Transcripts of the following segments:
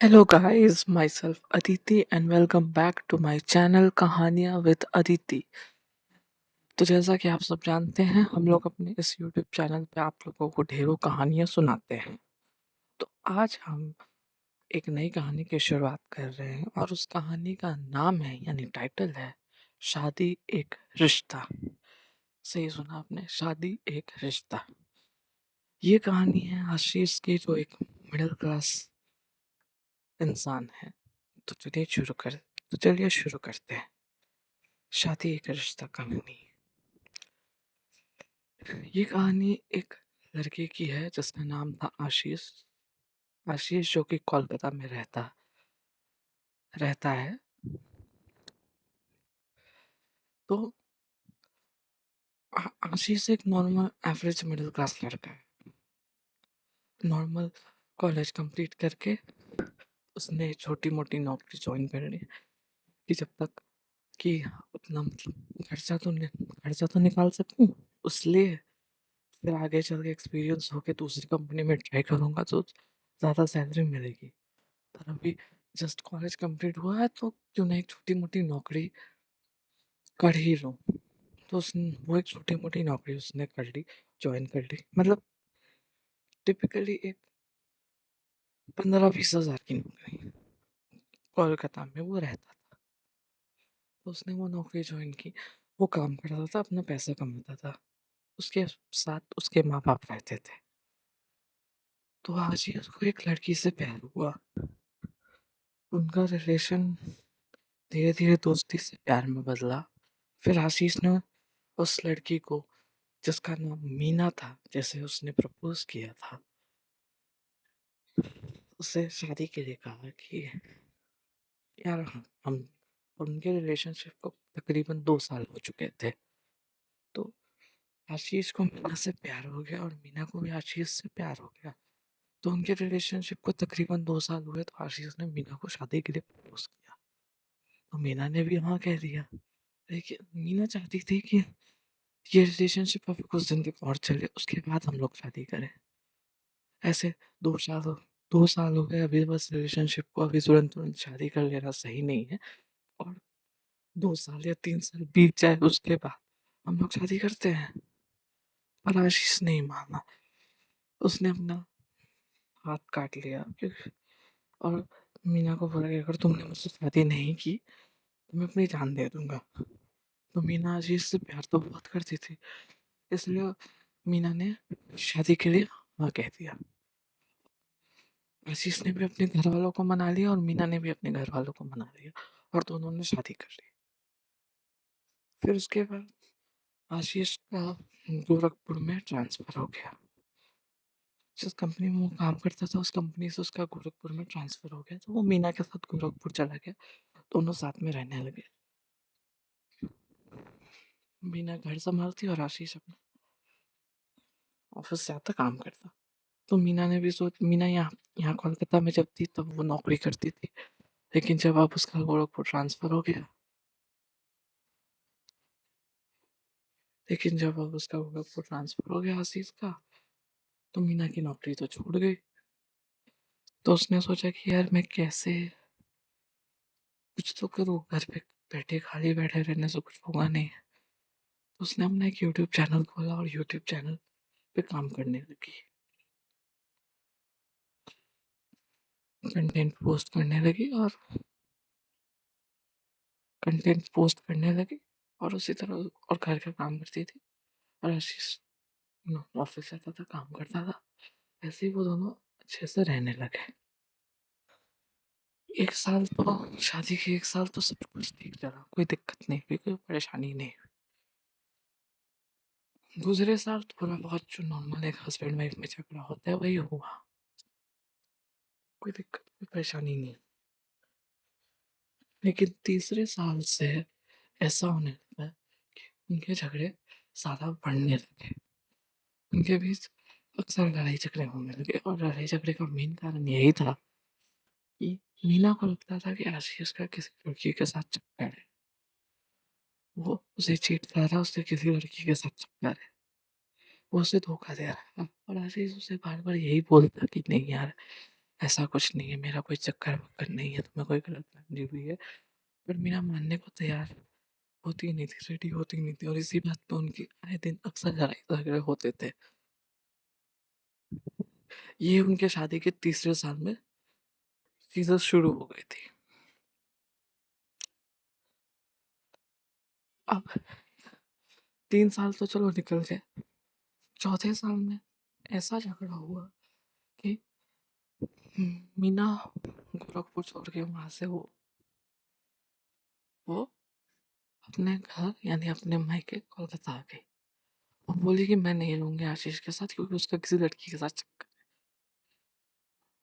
Hello guys, myself Aditi and welcome back to my channel कहानियाँ with Aditi। तो जैसा कि आप सब जानते हैं हम लोग अपने इस YouTube चैनल पे आप लोगों को ढेरों कहानियाँ सुनाते हैं। तो आज हम एक नई कहानी की शुरुआत कर रहे हैं और उस कहानी का नाम है यानी टाइटल है शादी एक रिश्ता। सही सुना आपने, शादी एक रिश्ता। ये कहानी है आशीष की, जो एक मिडिल क्लास इंसान है। तो चलिए शुरू करते हैं। शादी एक रिश्ता कहानी। ये कहानी एक लड़के की है जिसका नाम था आशीष। आशीष जो कि कोलकाता में रहता रहता है। तो आशीष एक नॉर्मल एवरेज मिडिल क्लास लड़का है। नॉर्मल कॉलेज कंप्लीट करके उसने छोटी मोटी नौकरी ज्वाइन कर ली कि जब तक कि अपना मतलब खर्चा तो निकाल सकूं। उसलिए फिर आगे चल के एक्सपीरियंस होके दूसरी कंपनी में ट्राई करूंगा तो ज़्यादा सैलरी मिलेगी। पर अभी जस्ट कॉलेज कंप्लीट हुआ है तो क्यों ना एक छोटी मोटी नौकरी कर ही लूँ। तो वो एक छोटी मोटी नौकरी उसने कर ली, ज्वाइन कर ली। मतलब टिपिकली एक 15-20 हज़ार की नौकरी। कोलकाता में वो रहता था। तो उसने वो नौकरी ज्वाइन की। वो काम करता था, अपना पैसा कमाता था। उसके साथ उसके माँ बाप रहते थे। तो आज ही उसको एक लड़की से प्यार हुआ। उनका रिलेशन धीरे धीरे दोस्ती से प्यार में बदला। फिर आशीष ने उस लड़की को, जिसका नाम मीना था, जैसे उसने प्रपोज किया था, उससे शादी के लिए कहा कि यार हम और उनके रिलेशनशिप को तकरीबन 2 साल हो चुके थे। तो आशीष को मीना से प्यार हो गया और मीना को भी आशीष से प्यार हो गया। तो उनके रिलेशनशिप को तकरीबन 2 साल हुए तो आशीष ने मीना को शादी के लिए प्रपोज किया। तो मीना ने भी हाँ कह दिया। लेकिन मीना चाहती थी कि ये रिलेशनशिप अभी कुछ दिन तक और चले, उसके बाद हम लोग शादी करें। ऐसे 2 साल 2 साल हो गए अभी बस रिलेशनशिप को, अभी तुरंत तुरंत शादी कर लेना सही नहीं है। और 2 साल या 3 साल बीत जाए उसके बाद हम लोग शादी करते हैं। पर आशीष नहीं माना। उसने अपना हाथ काट लिया क्योंकि, और मीना को बोला कि अगर तुमने मुझसे शादी नहीं की तो मैं अपनी जान दे दूंगा। तो मीना आशीष से प्यार तो बहुत करती थी, इसलिए मीना ने शादी के लिए हाँ कह दिया। आशीष ने भी अपने घर वालों को मना लिया और मीना ने भी अपने घर वालों को मना लिया और दोनों ने शादी कर ली। फिर उसके बाद आशीष का गोरखपुर में ट्रांसफर हो गया। जिस कंपनी में वो काम करता था उस कंपनी से उसका गोरखपुर में ट्रांसफर हो गया, तो वो मीना के साथ गोरखपुर चला गया। दोनों साथ में रहने लगे। मीना घर संभालती और आशीष अपना ऑफिस से आता, काम करता। तो मीना यहाँ यहाँ कोलकाता में जब थी तब वो नौकरी करती थी। लेकिन जब अब उसका गोरखपुर ट्रांसफर हो गया लेकिन जब अब उसका गोरखपुर ट्रांसफर हो गया आशीष का, तो मीना की नौकरी तो छूट गई। तो उसने सोचा कि यार मैं कैसे कुछ तो करूँ, घर पे बैठे खाली बैठे रहने से कुछ होगा नहीं। तो उसने अपना एक यूट्यूब चैनल खोला और यूट्यूब चैनल पे काम करने लगी। कंटेंट पोस्ट करने लगी और कंटेंट पोस्ट करने लगी और उसी तरह और घर का काम करती थी। और आशीष ऑफिस जाता था, काम करता था। ऐसे ही वो दोनों अच्छे से रहने लगे। 1 साल तो शादी के 1 साल तो सब कुछ ठीक चला, कोई दिक्कत नहीं हुई, कोई परेशानी नहीं हुई। दूसरे साल थोड़ा बहुत जो नॉर्मल एक हस्बैंड वाइफ में झगड़ा होता है वही हुआ। कोई दिक्कत कोई परेशानी नहीं। लेकिन तीसरे साल से ऐसा होने लगा कि उनके झगड़े ज़्यादा बढ़ने लगे। उनके बीच अक्सर लड़ाई झगड़े होने लगे और लड़ाई झगड़े का मेन कारण यही था कि मीना को लगता था कि आशीष का किसी लड़की के साथ चक्कर है। वो उसे चीट कर रहा है, उससे किसी लड़की के साथ चक्कर है, वो उसे धोखा दे रहा है। और आशीष उसे बार बार यही बोलता कि नहीं यार, ऐसा कुछ नहीं है, मेरा कोई चक्कर-वक्कर नहीं है, तुम्हें कोई गलतफ़हमी हुई है। पर मीना मानने को तैयार होती नहीं थी, रेडी होती नहीं थी और इसी बात पे उनकी आए दिन अक्सर लड़ाई-झगड़े होते थे। ये उनके शादी के तीसरे साल में चीज़ें शुरू हो गई थी। अब 3 साल तो चलो निकल गए, चौथे साल में ऐसा झगड़ा हुआ कि मीना गोरखपुर छोड़ के वहाँ से वो अपने घर यानी अपने मायके कोलकाता आ गई। वो बोली कि मैं नहीं रहूँगी आशीष के साथ क्योंकि उसका किसी लड़की के साथ चक्कर है।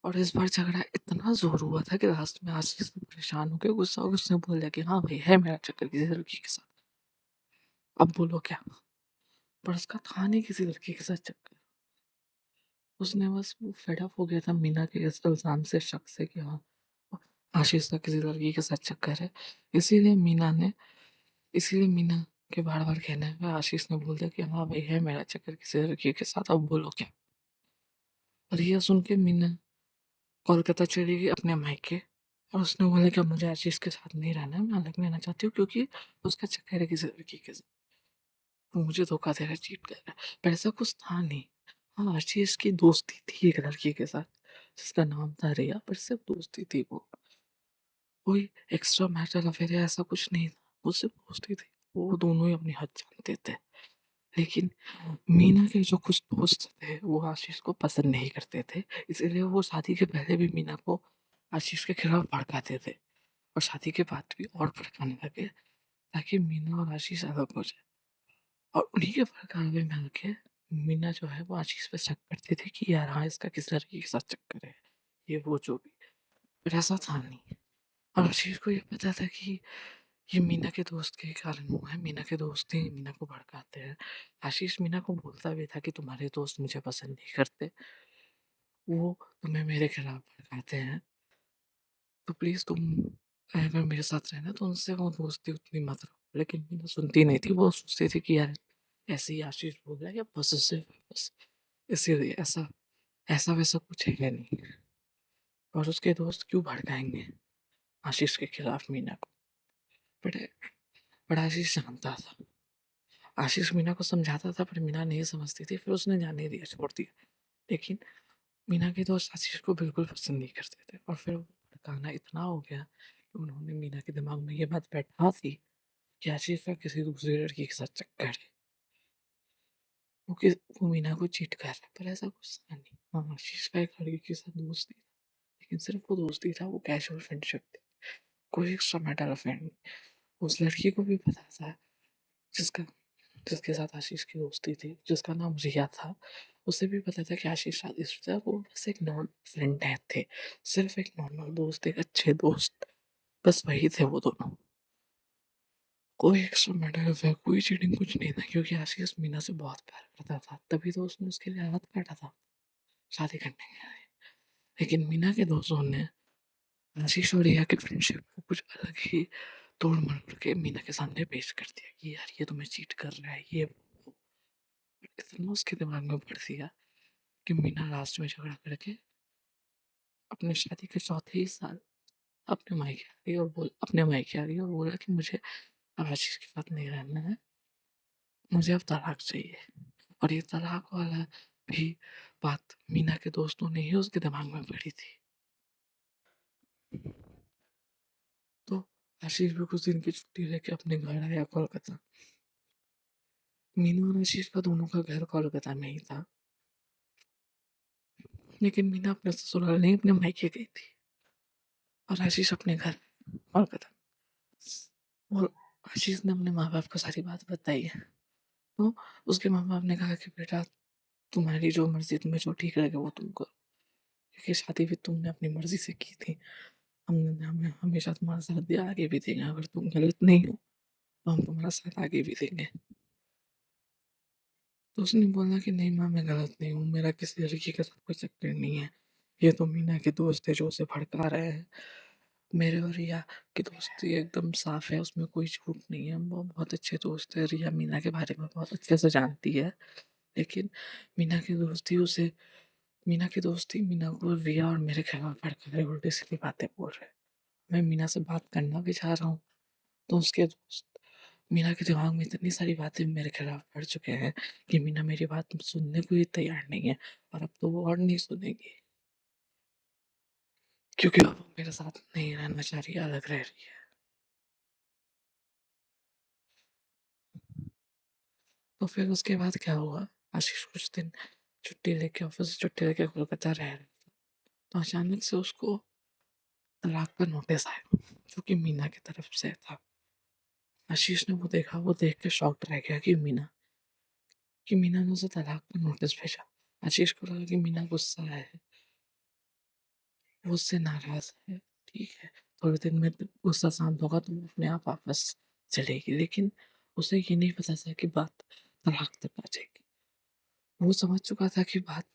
और इस बार झगड़ा इतना ज़ोर हुआ था कि लास्ट में आशीष भी परेशान हो के गुस्सा हो के उसने बोल दिया कि हाँ भाई है मेरा चक्कर किसी लड़की के साथ। अब बोलो क्या? पर उसका था नहीं किसी लड़की के साथ चक्कर। उसने बस वो फेड अप हो गया था मीना के इस इल्ज़ाम से, शक से कि हाँ, आशीष का किसी लड़की के साथ चक्कर है। इसीलिए मीना ने इसीलिए मीना के बार-बार कहने पे आशीष ने बोल दिया कि हाँ भाई है मेरा चक्कर किसी लड़की के साथ, अब बोलो क्या? और ये सुन के मीना कोलकाता चली गई अपने मायके और उसने बोला कि अब मुझे आशीष के साथ नहीं रहना है, मैं अलग रहना चाहती हूँ क्योंकि उसका चक्कर है किसी लड़की के साथ। वो मुझे धोखा दे रहा है, चीट कर रहा है। पर ऐसा कुछ था नहीं। हाँ, आशीष की दोस्ती थी एक लड़की के साथ जिसका नाम था रिया, पर सिर्फ दोस्ती थी वो। कोई एक्स्ट्रा मैरिटल अफेयर या ऐसा कुछ नहीं था, वो सिर्फ दोस्ती थी। वो दोनों ही अपनी हद जानते थे। लेकिन मीना के जो कुछ दोस्त थे, वो आशीष को पसंद नहीं करते थे। इसीलिए वो शादी के पहले भी मीना को आशीष के खिलाफ भड़काते थे और शादी के बाद भी और भड़काने लगे ताकि मीना और आशीष अलग हो जाए। और उन्हीं के भड़कावे में आके मीना जो है वो आशीष पे शक करती थी कि यार हाँ, इसका किसी लड़की के साथ चक्कर है। ये वो जो भी। पर ऐसा था नहीं। और आशीष को ये पता था कि ये मीना के दोस्त के कारण हुआ है, मीना के दोस्त ही मीना को भड़काते हैं। आशीष मीना को बोलता भी था कि तुम्हारे दोस्त मुझे पसंद नहीं करते, वो तुम्हें मेरे खिलाफ भड़काते हैं, तो प्लीज़ तुम अगर मेरे साथ रहना तो उनसे वो दोस्ती उतनी मत रखो। लेकिन मीना सुनती नहीं थी, वो सोचती थी कि यार ऐसे ही आशीष बोल रहा है या पॉसेसिव है बस, इसीलिए ऐसा ऐसा वैसा कुछ है नहीं। और उसके दोस्त क्यों भड़काएँगे आशीष के खिलाफ मीना को? बट बट आशीष जानता था। आशीष मीना को समझाता था पर मीना नहीं समझती थी, फिर उसने जाने ही दिया, छोड़ दिया। लेकिन मीना के दोस्त आशीष को बिल्कुल पसंद नहीं करते थे और फिर भड़काना इतना हो गया कि उन्होंने मीना के दिमाग में ये बात बैठा दी कि आशीष का किसी दूसरी लड़की के साथ चक्कर है। वो मीना को चीट कर रहा है, पर ऐसा कुछ था नहीं। हाँ, आशीष का एक लड़की के साथ दोस्ती था, लेकिन सिर्फ वो दोस्ती था, वो कैजुअल फ्रेंडशिप थी। कोई एक्स्ट्रा मैटर अफेयर नहीं। उस लड़की को भी पता था जिसका जिसके साथ आशीष की दोस्ती थी, जिसका नाम रिया था, उसे भी पता था कि आशीष शादीशुदा है, वो बस एक नॉर्मल फ्रेंड है थे। सिर्फ एक नॉर्मल दोस्त, एक अच्छे दोस्त, बस वही थे वो दोनों। कोई एक्स्ट्रा मैटर अफेयर, कोई चीटिंग कुछ नहीं था क्योंकि आशीष मीना से बहुत प्यार करता था, तभी तो उसने उसके लिए हाथ काटा था शादी करने के लिए। लेकिन मीना के दोस्तों ने आशीष और रिया की फ्रेंडशिप को कुछ अलग ही तोड़-मरोड़ के मीना के सामने पेश कर दिया कि यार ये तुम्हें चीट कर रहा है, ये वो। इतना उसके दिमाग में भर दिया कि मीना लास्ट में झगड़ा करके अपने शादी के चौथे ही साल अपने मायके आ गई और बोला कि मुझे अब आशीष के साथ नहीं रहना है, मुझे अब तलाक चाहिए। और ये तलाक वाला भी बात मीना के दोस्तों ने ही उसके दिमाग में भरी थी। तो आशीष भी कुछ दिन की छुट्टी लेके अपने घर आया कोलकाता। मीनू और आशीष का दोनों का घर कोलकाता में ही था। लेकिन मीना अपने ससुराल नहीं अपने मायके गई थी और आशीष अपने घर कोलकाता। और आशीष ने अपने माँ-बाप को सारी बात बताई है। तो उसके माँ-बाप ने कहा कि बेटा तुम्हारी जो मर्ज़ी, तुम्हें जो ठीक लगे वो तुम करो। क्योंकि शादी भी तुमने अपनी मर्ज़ी से की थी। हमने हमें हमेशा तुम्हारा साथ दिया, आगे भी देंगे। अगर तुम गलत नहीं हो तो हम तुम्हारा साथ आगे भी देंगे। तो उसने बोला कि नहीं माँ, मैं गलत नहीं हूँ, मेरा किसी लड़की के साथ कोई चक्कर नहीं है। ये तो मीना के दोस्त है जो उसे भड़का रहे हैं। मेरे और रिया की दोस्ती एकदम साफ़ है, उसमें कोई झूठ नहीं है। हम बहुत अच्छे दोस्त हैं। रिया मीना के बारे में बहुत अच्छे से जानती है। लेकिन मीना की दोस्ती उसे मीना की दोस्ती, मीना को रिया और मेरे खिलाफ भड़का रहे, उल्टी सीधी बातें बोल रहे। मैं मीना से बात करना भी चाह रहा हूँ, तो उसके दोस्त मीना के दिमाग में इतनी सारी बातें मेरे खिलाफ पड़ चुके हैं कि मीना मेरी बात सुनने को ही तैयार नहीं है, और अब तो वो और नहीं सुनेगी, क्योंकि अब वो मेरे साथ नहीं रहना चाह रही है, अलग रह रही है। तो फिर उसके बाद क्या हुआ, आशीष कुछ दिन छुट्टी लेके, ऑफिस से छुट्टी लेके कोलकाता रह रहा, तो अचानक से उसको तलाक का नोटिस आया, जो कि मीना की तरफ से था। आशीष ने वो देखा, वो देख के शॉक्ड रह गया कि मीना ने उसे तलाक का नोटिस भेजा। आशीष को लगा कि मीना गुस्सा है, वो उससे नाराज है। ठीक है, थोड़े दिन में गुस्सा शांत होगा तो वो अपने आप वापस चलेगी, लेकिन उसे ये नहीं पता था कि बात तलाक तक आ जाएगी। वो समझ चुका था कि बात,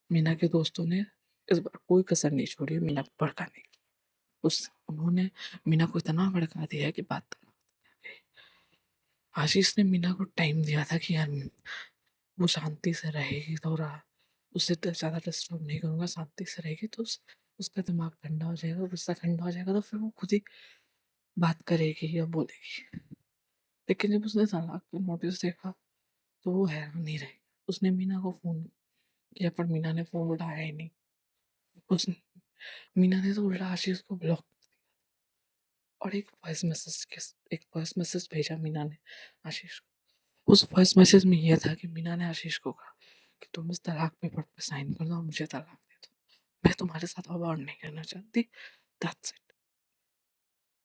मीना के दोस्तों ने इस बार कोई कसर नहीं छोड़ी मीना को भड़काने की। उस उन्होंने मीना को इतना भड़का दिया है कि बात तलाक तक आ गई। आशीष ने मीना को टाइम दिया था कि यार वो शांति से रहेगी, थोड़ा उसे तो ज़्यादा डिस्टर्ब नहीं करूँगा, शांति से रहेगी तो उसका दिमाग ठंडा हो जाएगा, गुस्सा ठंडा हो जाएगा, तो फिर वो खुद ही बात करेगी या बोलेगी। लेकिन जब उसने तलाक का नोटिस देखा तो वो हैरान नहीं रही। उसने मीना को फ़ोन किया, पर मीना ने फ़ोन उठाया ही नहीं। उस मीना ने तो उल्टा आशीष को ब्लॉक, और एक वॉइस मैसेज भेजा मीना ने आशीष को। उस वॉइस मैसेज में यह था कि मीना ने आशीष को कहा कि तुम इस तलाक पेपर पे साइन कर दो और मुझे तलाक दे दो, मैं तुम्हारे साथ अब और नहीं करना चाहती, दैट्स इट।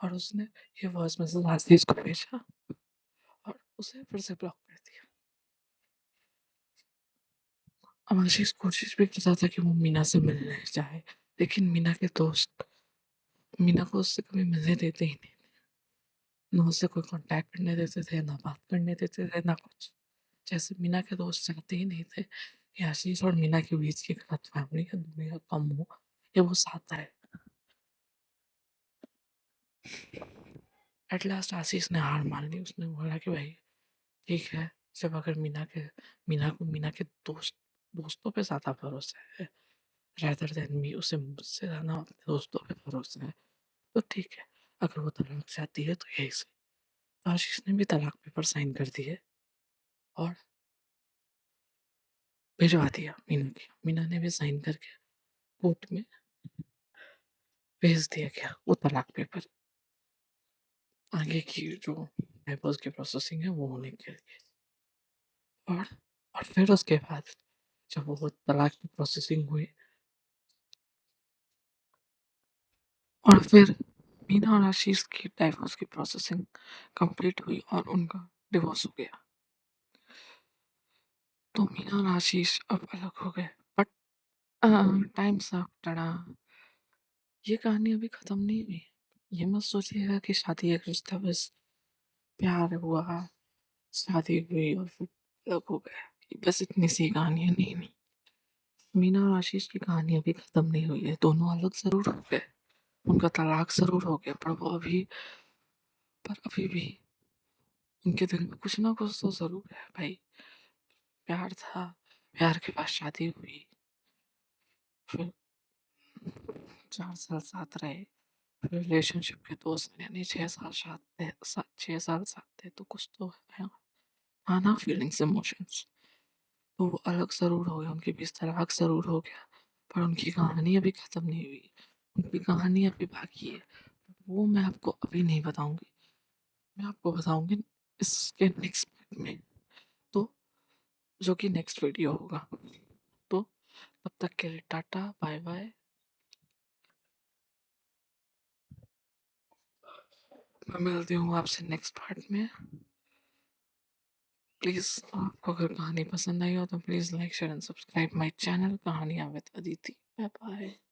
और उसने ये वॉइस मैसेज आशीष को भेजा और उसे फिर से ब्लॉक कर दिया। अब आशीष कोशिश भी करता था कि वो मीना से मिलने जाए, लेकिन मीना के दोस्त मीना को उससे कभी मिलने देते ही नहीं, ना उससे कोई कांटेक्ट करने देते थे, ना बात करने देते थे, ना कुछ। जैसे मीना के दोस्त चाहते ही नहीं थे कि आशीष और मीना के बीच की गलतफहमी या दूरियां कम हो, या वो साथ आए। एट लास्ट आशीष ने हार मान ली। उसने बोला कि भाई ठीक है, जब अगर मीना को मीना के दोस्तों पे ज्यादा भरोसा है rather देन मी, उसे मुझसे ज्यादा अपने दोस्तों पे भरोसा है, तो ठीक है, अगर वो तलाक चाहती है तो यही सही। तो आशीष ने भी तलाक पेपर साइन कर दिए और भिजवा दिया मीना ने भी साइन करके कोर्ट में भेज दिया गया वो तलाक पेपर। आगे की जो डाइवोर्स की प्रोसेसिंग है वो होने के लिए, और फिर उसके बाद जब वो तलाक की प्रोसेसिंग हुई, और फिर मीना और आशीष की डाइवोर्स की प्रोसेसिंग कंप्लीट हुई और उनका डिवोर्स हो गया। तो मीना और आशीष अब अलग हो गए, बट टाइम सा टड़ा, ये कहानी अभी खत्म नहीं हुई। ये मत सोचिएगा कि शादी एक रिश्ता, बस प्यार हुआ, शादी हुई और फिर अलग हो गए, बस इतनी सी कहानी है। नहीं नहीं, मीना और आशीष की कहानी अभी खत्म नहीं हुई है। दोनों अलग जरूर हो गए, उनका तलाक जरूर हो गया, पर अभी भी उनके दिल में कुछ ना कुछ तो जरूर है भाई। प्यार था, प्यार के बाद शादी हुई, फिर 4 साल साथ रहे, फिर रिलेशनशिप के 2 साल यानी 6 साल साथ थे, 6 साल साथ थे, तो कुछ तो है, आना फीलिंग्स इमोशंस। तो वो अलग जरूर हो गए, उनके बीच तलाक जरूर हो गया, पर उनकी कहानी अभी खत्म नहीं हुई। उनकी कहानी अभी बाकी है, वो मैं आपको अभी नहीं बताऊंगी, मैं आपको बताऊंगी इसके नेक्स्ट पार्ट में, तो जो कि नेक्स्ट वीडियो होगा। तो तब तक के लिए टाटा बाय बाय। मैं मिलती हूँ आपसे नेक्स्ट पार्ट में। प्लीज़ आपको अगर कहानी पसंद आई हो तो please like share and subscribe my channel कहानियाँ विद अदिति। Bye bye.